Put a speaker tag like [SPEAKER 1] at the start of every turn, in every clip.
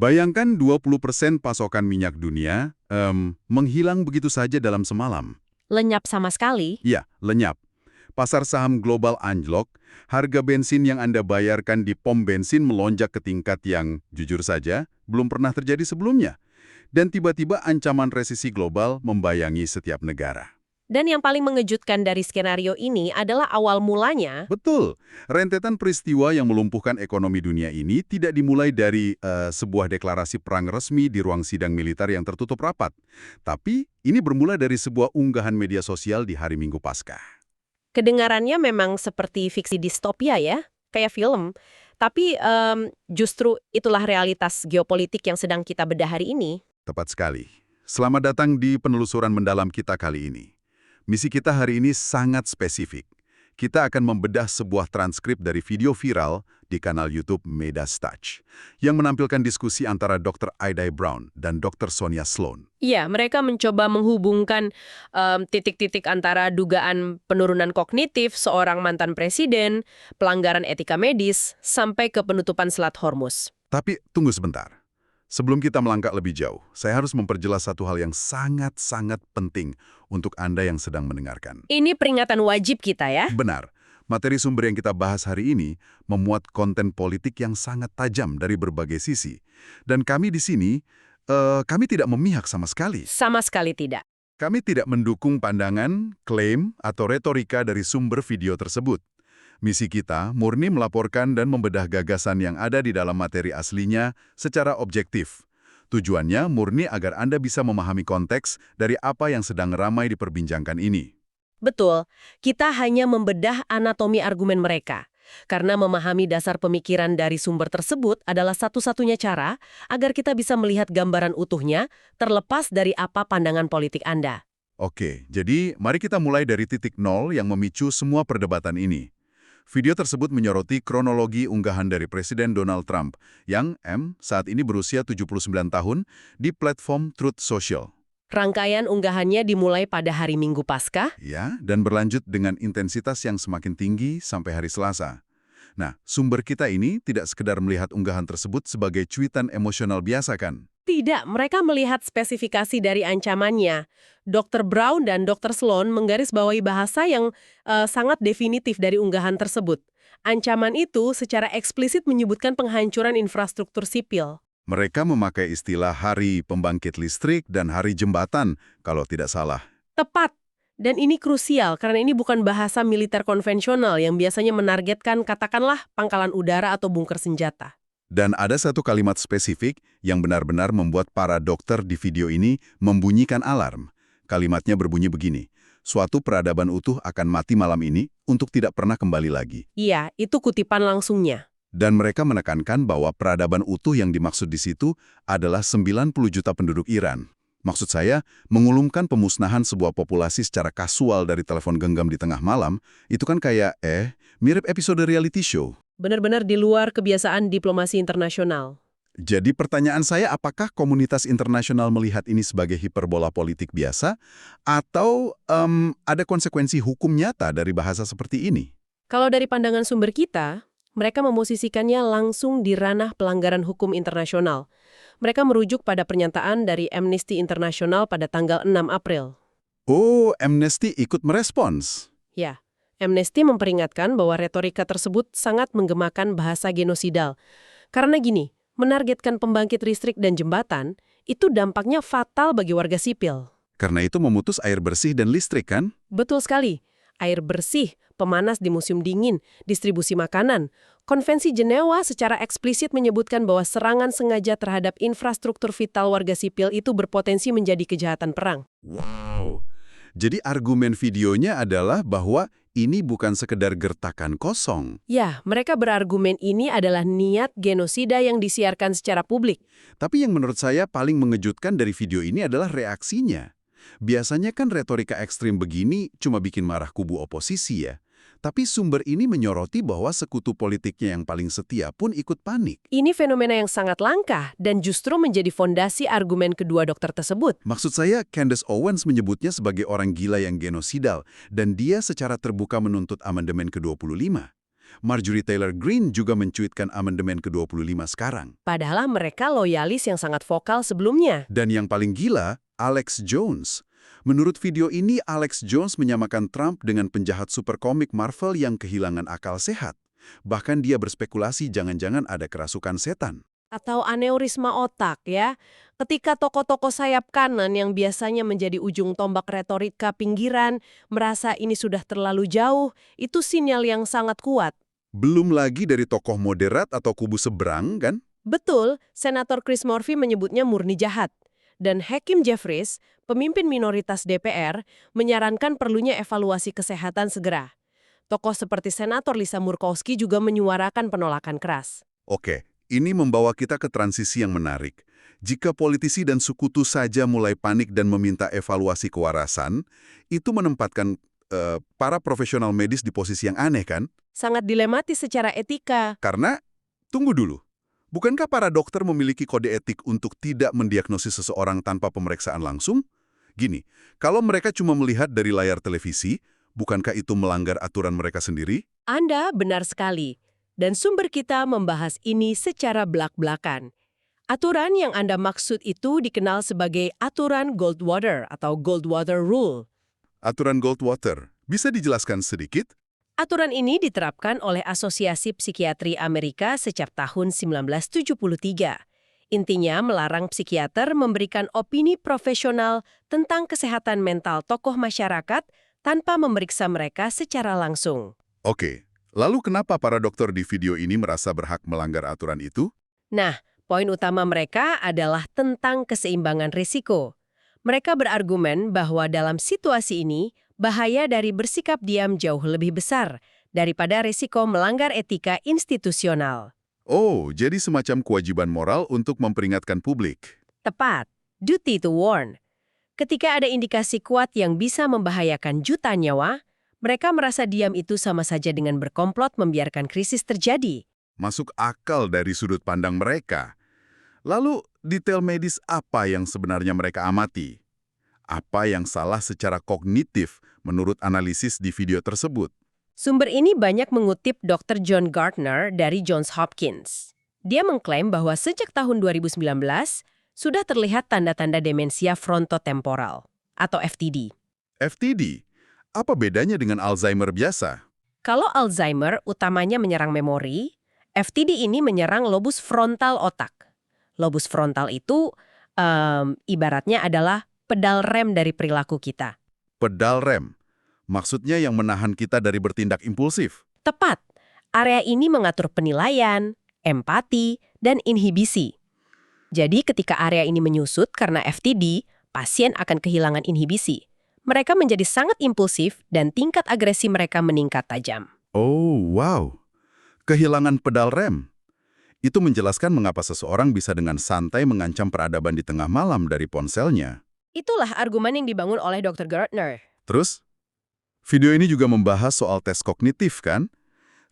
[SPEAKER 1] Bayangkan 20% pasokan minyak dunia menghilang begitu saja dalam semalam.
[SPEAKER 2] Lenyap sama sekali.
[SPEAKER 1] Ya, lenyap. Pasar saham global anjlok, harga bensin yang Anda bayarkan di pom bensin melonjak ke tingkat yang, jujur saja, belum pernah terjadi sebelumnya. Dan tiba-tiba ancaman resesi global membayangi setiap negara.
[SPEAKER 2] Dan yang paling mengejutkan dari skenario ini adalah awal mulanya.
[SPEAKER 1] Betul, rentetan peristiwa yang melumpuhkan ekonomi dunia ini tidak dimulai dari sebuah deklarasi perang resmi di ruang sidang militer yang tertutup rapat. Tapi ini bermula dari sebuah unggahan media sosial di hari Minggu Paskah.
[SPEAKER 2] Kedengarannya memang seperti fiksi distopia ya, kayak film. Tapi justru itulah realitas geopolitik yang sedang kita bedah hari ini.
[SPEAKER 1] Tepat sekali. Selamat datang di penelusuran mendalam kita kali ini. Misi kita hari ini sangat spesifik. Kita akan membedah sebuah transkrip dari video viral di kanal YouTube Midas Touch yang menampilkan diskusi antara Dr. Aida Brown dan Dr. Sonia Sloan.
[SPEAKER 2] Iya, mereka mencoba menghubungkan titik-titik antara dugaan penurunan kognitif seorang mantan presiden, pelanggaran etika medis, sampai ke penutupan Selat Hormuz.
[SPEAKER 1] Tapi tunggu sebentar. Sebelum kita melangkah lebih jauh, saya harus memperjelas satu hal yang sangat-sangat penting untuk Anda yang sedang mendengarkan.
[SPEAKER 2] Ini peringatan wajib kita ya.
[SPEAKER 1] Benar. Materi sumber yang kita bahas hari ini memuat konten politik yang sangat tajam dari berbagai sisi. Dan kami di sini, kami tidak memihak sama sekali.
[SPEAKER 2] Sama sekali tidak.
[SPEAKER 1] Kami tidak mendukung pandangan, klaim, atau retorika dari sumber video tersebut. Misi kita murni melaporkan dan membedah gagasan yang ada di dalam materi aslinya secara objektif. Tujuannya murni agar Anda bisa memahami konteks dari apa yang sedang ramai diperbincangkan ini.
[SPEAKER 2] Betul, kita hanya membedah anatomi argumen mereka. Karena memahami dasar pemikiran dari sumber tersebut adalah satu-satunya cara agar kita bisa melihat gambaran utuhnya terlepas dari apa pandangan politik Anda.
[SPEAKER 1] Oke, jadi mari kita mulai dari titik nol yang memicu semua perdebatan ini. Video tersebut menyoroti kronologi unggahan dari Presiden Donald Trump yang saat ini berusia 79 tahun di platform Truth Social.
[SPEAKER 2] Rangkaian unggahannya dimulai pada hari Minggu Paskah.
[SPEAKER 1] Ya, dan berlanjut dengan intensitas yang semakin tinggi sampai hari Selasa. Nah, sumber kita ini tidak sekedar melihat unggahan tersebut sebagai cuitan emosional biasa kan?
[SPEAKER 2] Tidak, mereka melihat spesifikasi dari ancamannya. Dr. Brown dan Dr. Sloan menggarisbawahi bahasa yang sangat definitif dari unggahan tersebut. Ancaman itu secara eksplisit menyebutkan penghancuran infrastruktur sipil.
[SPEAKER 1] Mereka memakai istilah hari pembangkit listrik dan hari jembatan, kalau tidak salah.
[SPEAKER 2] Tepat. Dan ini krusial karena ini bukan bahasa militer konvensional yang biasanya menargetkan katakanlah pangkalan udara atau bunker senjata.
[SPEAKER 1] Dan ada satu kalimat spesifik yang benar-benar membuat para dokter di video ini membunyikan alarm. Kalimatnya berbunyi begini, suatu peradaban utuh akan mati malam ini untuk tidak pernah kembali lagi.
[SPEAKER 2] Iya, itu kutipan langsungnya.
[SPEAKER 1] Dan mereka menekankan bahwa peradaban utuh yang dimaksud di situ adalah 90 juta penduduk Iran. Maksud saya, mengulumkan pemusnahan sebuah populasi secara kasual dari telepon genggam di tengah malam, itu kan kayak, mirip episode reality show.
[SPEAKER 2] Benar-benar di luar kebiasaan diplomasi internasional.
[SPEAKER 1] Jadi pertanyaan saya, apakah komunitas internasional melihat ini sebagai hiperbola politik biasa, atau ada konsekuensi hukum nyata dari bahasa seperti ini?
[SPEAKER 2] Kalau dari pandangan sumber kita, mereka memosisikannya langsung di ranah pelanggaran hukum internasional. Mereka merujuk pada pernyataan dari Amnesty International pada tanggal 6 April.
[SPEAKER 1] Oh, Amnesty ikut merespons.
[SPEAKER 2] Ya, Amnesty memperingatkan bahwa retorika tersebut sangat menggemakan bahasa genosidal. Karena gini, menargetkan pembangkit listrik dan jembatan, itu dampaknya fatal bagi warga sipil.
[SPEAKER 1] Karena itu memutus air bersih dan listrik, kan?
[SPEAKER 2] Betul sekali. Air bersih, pemanas di musim dingin, distribusi makanan. Konvensi Jenewa secara eksplisit menyebutkan bahwa serangan sengaja terhadap infrastruktur vital warga sipil itu berpotensi menjadi kejahatan perang.
[SPEAKER 1] Wow. Jadi argumen videonya adalah bahwa ini bukan sekedar gertakan kosong.
[SPEAKER 2] Ya, mereka berargumen ini adalah niat genosida yang disiarkan secara publik.
[SPEAKER 1] Tapi yang menurut saya paling mengejutkan dari video ini adalah reaksinya. Biasanya kan retorika ekstrim begini cuma bikin marah kubu oposisi ya. Tapi sumber ini menyoroti bahwa sekutu politiknya yang paling setia pun ikut panik.
[SPEAKER 2] Ini fenomena yang sangat langka dan justru menjadi fondasi argumen kedua dokter tersebut.
[SPEAKER 1] Maksud saya, Candace Owens menyebutnya sebagai orang gila yang genosidal, dan dia secara terbuka menuntut amandemen ke-25. Marjorie Taylor Greene juga mencuitkan amandemen ke-25 sekarang.
[SPEAKER 2] Padahal mereka loyalis yang sangat vokal sebelumnya.
[SPEAKER 1] Dan yang paling gila, Alex Jones. Menurut video ini, Alex Jones menyamakan Trump dengan penjahat superkomik Marvel yang kehilangan akal sehat. Bahkan dia berspekulasi jangan-jangan ada kerasukan setan.
[SPEAKER 2] Atau aneurisma otak ya. Ketika tokoh-tokoh sayap kanan yang biasanya menjadi ujung tombak retorika pinggiran merasa ini sudah terlalu jauh, itu sinyal yang sangat kuat.
[SPEAKER 1] Belum lagi dari tokoh moderat atau kubu seberang, kan?
[SPEAKER 2] Betul, Senator Chris Murphy menyebutnya murni jahat. Dan Hakim Jeffries, pemimpin minoritas DPR, menyarankan perlunya evaluasi kesehatan segera. Tokoh seperti Senator Lisa Murkowski juga menyuarakan penolakan keras.
[SPEAKER 1] Oke, ini membawa kita ke transisi yang menarik. Jika politisi dan sekutu saja mulai panik dan meminta evaluasi kewarasan, itu menempatkan para profesional medis di posisi yang aneh, kan?
[SPEAKER 2] Sangat dilematis secara etika.
[SPEAKER 1] Karena, tunggu dulu, bukankah para dokter memiliki kode etik untuk tidak mendiagnosis seseorang tanpa pemeriksaan langsung? Gini, kalau mereka cuma melihat dari layar televisi, bukankah itu melanggar aturan mereka sendiri?
[SPEAKER 2] Anda benar sekali. Dan sumber kita membahas ini secara belak-belakan. Aturan yang Anda maksud itu dikenal sebagai aturan Goldwater atau Goldwater Rule.
[SPEAKER 1] Aturan Goldwater, bisa dijelaskan sedikit?
[SPEAKER 2] Aturan ini diterapkan oleh Asosiasi Psikiatri Amerika sejak tahun 1973. Intinya melarang psikiater memberikan opini profesional tentang kesehatan mental tokoh masyarakat tanpa memeriksa mereka secara langsung.
[SPEAKER 1] Oke, lalu kenapa para dokter di video ini merasa berhak melanggar aturan itu?
[SPEAKER 2] Nah, poin utama mereka adalah tentang keseimbangan risiko. Mereka berargumen bahwa dalam situasi ini, bahaya dari bersikap diam jauh lebih besar daripada risiko melanggar etika institusional.
[SPEAKER 1] Oh, jadi semacam kewajiban moral untuk memperingatkan publik.
[SPEAKER 2] Tepat, duty to warn. Ketika ada indikasi kuat yang bisa membahayakan jutaan nyawa, mereka merasa diam itu sama saja dengan berkomplot membiarkan krisis terjadi.
[SPEAKER 1] Masuk akal dari sudut pandang mereka. Lalu, detail medis apa yang sebenarnya mereka amati? Apa yang salah secara kognitif menurut analisis di video tersebut?
[SPEAKER 2] Sumber ini banyak mengutip Dr. John Gardner dari Johns Hopkins. Dia mengklaim bahwa sejak tahun 2019 sudah terlihat tanda-tanda demensia frontotemporal atau FTD.
[SPEAKER 1] FTD, apa bedanya dengan Alzheimer biasa?
[SPEAKER 2] Kalau Alzheimer utamanya menyerang memori, FTD ini menyerang lobus frontal otak. Lobus frontal itu ibaratnya adalah pedal rem dari perilaku kita.
[SPEAKER 1] Pedal rem, maksudnya yang menahan kita dari bertindak impulsif.
[SPEAKER 2] Tepat, area ini mengatur penilaian, empati, dan inhibisi. Jadi ketika area ini menyusut karena FTD, pasien akan kehilangan inhibisi. Mereka menjadi sangat impulsif dan tingkat agresi mereka meningkat tajam.
[SPEAKER 1] Oh, wow. Kehilangan pedal rem. Itu menjelaskan mengapa seseorang bisa dengan santai mengancam peradaban di tengah malam dari ponselnya.
[SPEAKER 2] Itulah argumen yang dibangun oleh Dr. Gardner.
[SPEAKER 1] Terus, video ini juga membahas soal tes kognitif, kan?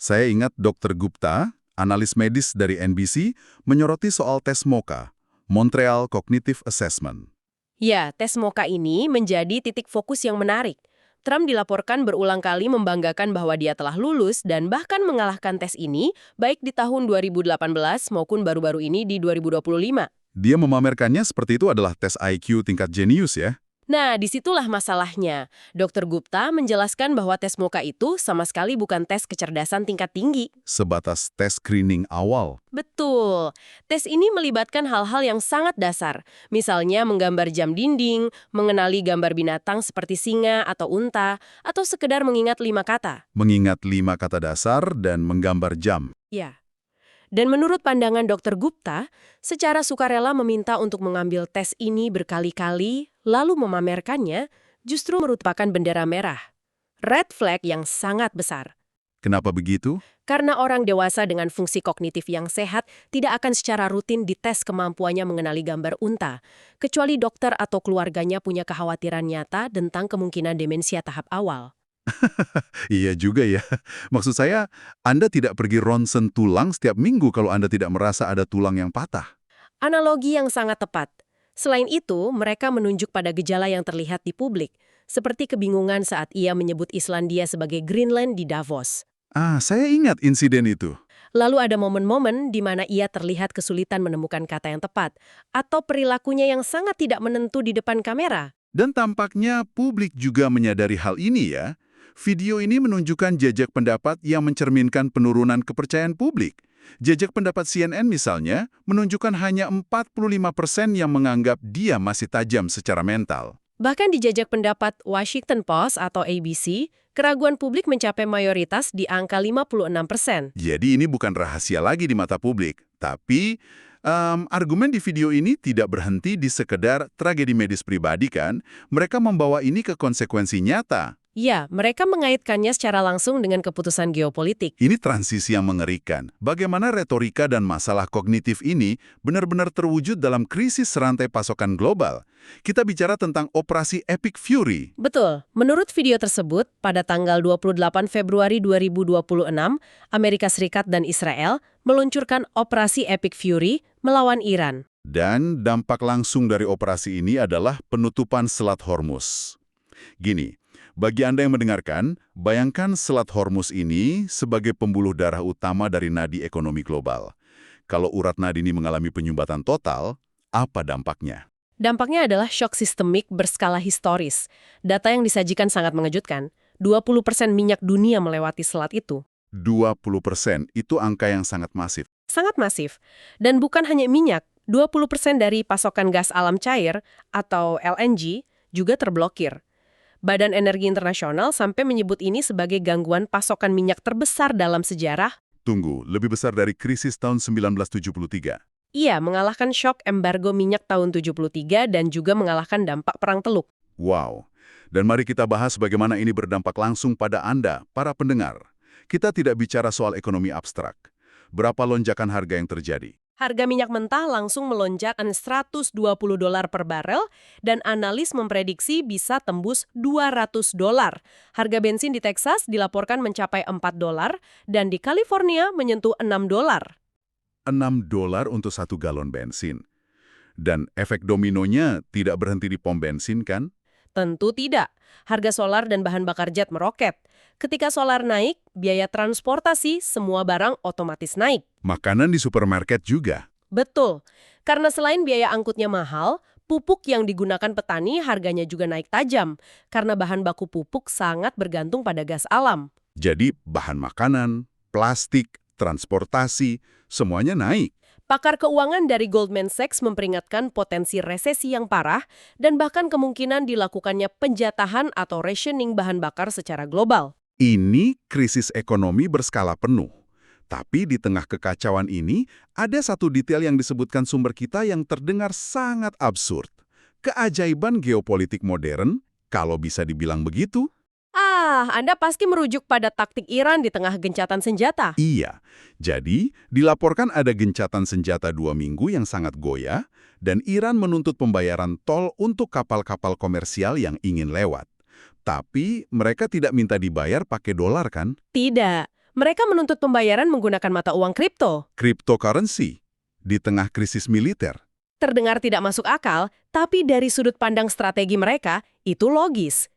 [SPEAKER 1] Saya ingat Dr. Gupta, analis medis dari NBC, menyoroti soal tes MoCA, Montreal Cognitive Assessment.
[SPEAKER 2] Ya, tes MoCA ini menjadi titik fokus yang menarik. Trump dilaporkan berulang kali membanggakan bahwa dia telah lulus dan bahkan mengalahkan tes ini, baik di tahun 2018 maupun baru-baru ini di 2025.
[SPEAKER 1] Dia memamerkannya seperti itu adalah tes IQ tingkat jenius ya.
[SPEAKER 2] Nah, disitulah masalahnya. Dr. Gupta menjelaskan bahwa tes MoCA itu sama sekali bukan tes kecerdasan tingkat tinggi.
[SPEAKER 1] Sebatas tes screening awal.
[SPEAKER 2] Betul. Tes ini melibatkan hal-hal yang sangat dasar. Misalnya menggambar jam dinding, mengenali gambar binatang seperti singa atau unta, atau sekedar mengingat 5 kata.
[SPEAKER 1] Mengingat 5 kata dasar dan menggambar jam.
[SPEAKER 2] Ya. Dan menurut pandangan Dr. Gupta, secara sukarela meminta untuk mengambil tes ini berkali-kali, lalu memamerkannya, justru merupakan bendera merah. Red flag yang sangat besar.
[SPEAKER 1] Kenapa begitu?
[SPEAKER 2] Karena orang dewasa dengan fungsi kognitif yang sehat tidak akan secara rutin dites kemampuannya mengenali gambar unta, kecuali dokter atau keluarganya punya kekhawatiran nyata tentang kemungkinan demensia tahap awal.
[SPEAKER 1] Iya juga ya. Maksud saya, Anda tidak pergi ronsen tulang setiap minggu kalau Anda tidak merasa ada tulang yang patah.
[SPEAKER 2] Analogi yang sangat tepat. Selain itu, mereka menunjuk pada gejala yang terlihat di publik, seperti kebingungan saat ia menyebut Islandia sebagai Greenland di Davos.
[SPEAKER 1] Saya ingat insiden itu.
[SPEAKER 2] Lalu ada momen-momen di mana ia terlihat kesulitan menemukan kata yang tepat, atau perilakunya yang sangat tidak menentu di depan kamera.
[SPEAKER 1] Dan tampaknya publik juga menyadari hal ini ya. Video ini menunjukkan jejak pendapat yang mencerminkan penurunan kepercayaan publik. Jejak pendapat CNN misalnya menunjukkan hanya 45% yang menganggap dia masih tajam secara mental.
[SPEAKER 2] Bahkan di jejak pendapat Washington Post atau ABC, keraguan publik mencapai mayoritas di angka 56%.
[SPEAKER 1] Jadi ini bukan rahasia lagi di mata publik. Tapi argumen di video ini tidak berhenti di sekedar tragedi medis pribadi kan. Mereka membawa ini ke konsekuensi nyata.
[SPEAKER 2] Ya, mereka mengaitkannya secara langsung dengan keputusan geopolitik.
[SPEAKER 1] Ini transisi yang mengerikan. Bagaimana retorika dan masalah kognitif ini benar-benar terwujud dalam krisis rantai pasokan global. Kita bicara tentang operasi Epic Fury.
[SPEAKER 2] Betul. Menurut video tersebut, pada tanggal 28 Februari 2026, Amerika Serikat dan Israel meluncurkan operasi Epic Fury melawan Iran.
[SPEAKER 1] Dan dampak langsung dari operasi ini adalah penutupan Selat Hormuz. Gini, bagi Anda yang mendengarkan, bayangkan Selat Hormuz ini sebagai pembuluh darah utama dari nadi ekonomi global. Kalau urat nadi ini mengalami penyumbatan total, apa dampaknya?
[SPEAKER 2] Dampaknya adalah shock sistemik berskala historis. Data yang disajikan sangat mengejutkan. 20% minyak dunia melewati selat itu.
[SPEAKER 1] 20% itu angka yang sangat masif.
[SPEAKER 2] Sangat masif. Dan bukan hanya minyak, 20% dari pasokan gas alam cair atau LNG juga terblokir. Badan Energi Internasional sampai menyebut ini sebagai gangguan pasokan minyak terbesar dalam sejarah.
[SPEAKER 1] Tunggu, lebih besar dari krisis tahun 1973.
[SPEAKER 2] Iya, mengalahkan shock embargo minyak tahun 73 dan juga mengalahkan dampak Perang Teluk.
[SPEAKER 1] Wow. Dan mari kita bahas bagaimana ini berdampak langsung pada Anda, para pendengar. Kita tidak bicara soal ekonomi abstrak. Berapa lonjakan harga yang terjadi?
[SPEAKER 2] Harga minyak mentah langsung melonjak $120 per barel dan analis memprediksi bisa tembus $200. Harga bensin di Texas dilaporkan mencapai $4 dan di California menyentuh $6.
[SPEAKER 1] $6 untuk 1 galon bensin. Dan efek dominonya tidak berhenti di pom bensin kan?
[SPEAKER 2] Tentu tidak. Harga solar dan bahan bakar jet meroket. Ketika solar naik, biaya transportasi semua barang otomatis naik.
[SPEAKER 1] Makanan di supermarket juga.
[SPEAKER 2] Betul. Karena selain biaya angkutnya mahal, pupuk yang digunakan petani harganya juga naik tajam. Karena bahan baku pupuk sangat bergantung pada gas alam.
[SPEAKER 1] Jadi bahan makanan, plastik, transportasi, semuanya naik.
[SPEAKER 2] Pakar keuangan dari Goldman Sachs memperingatkan potensi resesi yang parah dan bahkan kemungkinan dilakukannya penjatahan atau rationing bahan bakar secara global.
[SPEAKER 1] Ini krisis ekonomi berskala penuh. Tapi di tengah kekacauan ini, ada satu detail yang disebutkan sumber kita yang terdengar sangat absurd. Keajaiban geopolitik modern, kalau bisa dibilang begitu.
[SPEAKER 2] Anda pasti merujuk pada taktik Iran di tengah gencatan senjata.
[SPEAKER 1] Iya, jadi dilaporkan ada gencatan senjata 2 minggu yang sangat goyah, dan Iran menuntut pembayaran tol untuk kapal-kapal komersial yang ingin lewat. Tapi mereka tidak minta dibayar pakai dolar kan?
[SPEAKER 2] Tidak. Mereka menuntut pembayaran menggunakan mata uang kripto.
[SPEAKER 1] Cryptocurrency, di tengah krisis militer.
[SPEAKER 2] Terdengar tidak masuk akal, tapi dari sudut pandang strategi mereka, itu logis.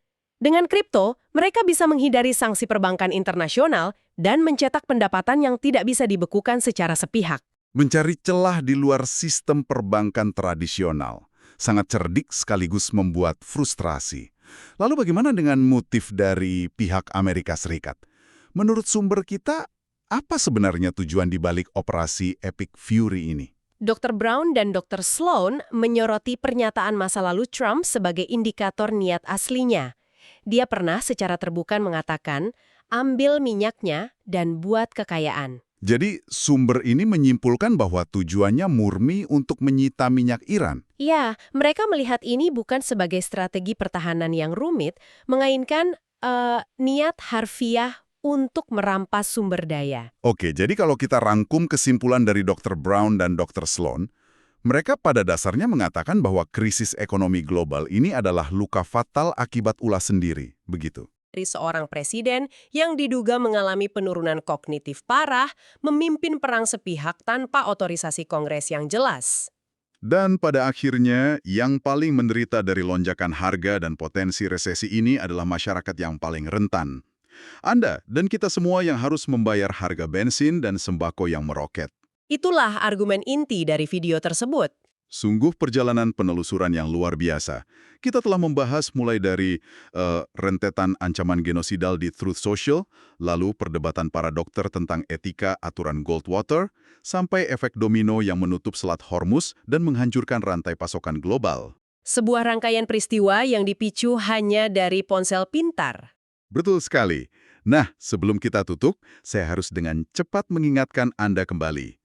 [SPEAKER 2] Dengan kripto, mereka bisa menghindari sanksi perbankan internasional dan mencetak pendapatan yang tidak bisa dibekukan secara sepihak.
[SPEAKER 1] Mencari celah di luar sistem perbankan tradisional. Sangat cerdik sekaligus membuat frustrasi. Lalu bagaimana dengan motif dari pihak Amerika Serikat? Menurut sumber kita, apa sebenarnya tujuan dibalik operasi Epic Fury ini?
[SPEAKER 2] Dr. Brown dan Dr. Sloan menyoroti pernyataan masa lalu Trump sebagai indikator niat aslinya. Dia pernah secara terbuka mengatakan, ambil minyaknya dan buat kekayaan.
[SPEAKER 1] Jadi sumber ini menyimpulkan bahwa tujuannya murni untuk menyita minyak Iran.
[SPEAKER 2] Ya, mereka melihat ini bukan sebagai strategi pertahanan yang rumit, melainkan niat harfiah untuk merampas sumber daya.
[SPEAKER 1] Oke, jadi kalau kita rangkum kesimpulan dari Dr. Brown dan Dr. Sloan, mereka pada dasarnya mengatakan bahwa krisis ekonomi global ini adalah luka fatal akibat ulah sendiri, begitu.
[SPEAKER 2] Dari seorang presiden yang diduga mengalami penurunan kognitif parah, memimpin perang sepihak tanpa otorisasi Kongres yang jelas.
[SPEAKER 1] Dan pada akhirnya, yang paling menderita dari lonjakan harga dan potensi resesi ini adalah masyarakat yang paling rentan. Anda dan kita semua yang harus membayar harga bensin dan sembako yang meroket.
[SPEAKER 2] Itulah argumen inti dari video tersebut.
[SPEAKER 1] Sungguh perjalanan penelusuran yang luar biasa. Kita telah membahas mulai dari rentetan ancaman genosidal di Truth Social, lalu perdebatan para dokter tentang etika aturan Goldwater, sampai efek domino yang menutup Selat Hormuz dan menghancurkan rantai pasokan global.
[SPEAKER 2] Sebuah rangkaian peristiwa yang dipicu hanya dari ponsel pintar.
[SPEAKER 1] Betul sekali. Nah, sebelum kita tutup, saya harus dengan cepat mengingatkan Anda kembali.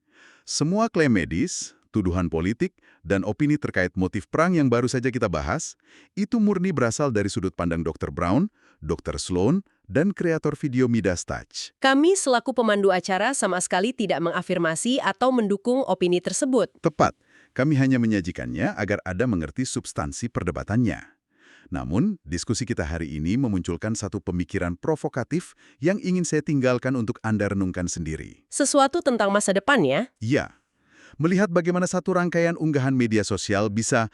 [SPEAKER 1] Semua klaim medis, tuduhan politik, dan opini terkait motif perang yang baru saja kita bahas, itu murni berasal dari sudut pandang Dr. Brown, Dr. Sloan, dan kreator video Midas Touch.
[SPEAKER 2] Kami selaku pemandu acara sama sekali tidak mengafirmasi atau mendukung opini tersebut.
[SPEAKER 1] Tepat, kami hanya menyajikannya agar Anda mengerti substansi perdebatannya. Namun, diskusi kita hari ini memunculkan satu pemikiran provokatif yang ingin saya tinggalkan untuk Anda renungkan sendiri.
[SPEAKER 2] Sesuatu tentang masa depan ya?
[SPEAKER 1] Ya, melihat bagaimana satu rangkaian unggahan media sosial bisa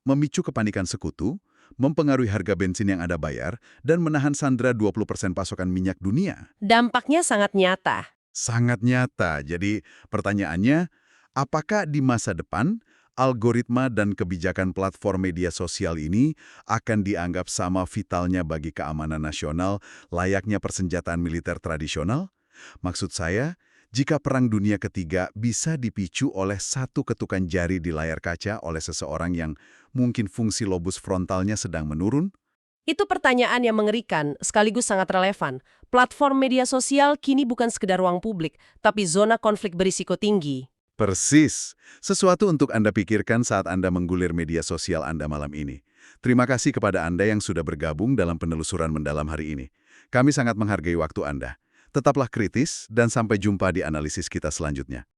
[SPEAKER 1] memicu kepanikan sekutu, mempengaruhi harga bensin yang Anda bayar, dan menahan sandera 20% pasokan minyak dunia.
[SPEAKER 2] Dampaknya sangat nyata.
[SPEAKER 1] Sangat nyata. Jadi pertanyaannya, apakah di masa depan algoritma dan kebijakan platform media sosial ini akan dianggap sama vitalnya bagi keamanan nasional layaknya persenjataan militer tradisional? Maksud saya, jika Perang Dunia Ketiga bisa dipicu oleh satu ketukan jari di layar kaca oleh seseorang yang mungkin fungsi lobus frontalnya sedang menurun?
[SPEAKER 2] Itu pertanyaan yang mengerikan, sekaligus sangat relevan. Platform media sosial kini bukan sekedar ruang publik, tapi zona konflik berisiko tinggi.
[SPEAKER 1] Persis. Sesuatu untuk Anda pikirkan saat Anda menggulir media sosial Anda malam ini. Terima kasih kepada Anda yang sudah bergabung dalam penelusuran mendalam hari ini. Kami sangat menghargai waktu Anda. Tetaplah kritis dan sampai jumpa di analisis kita selanjutnya.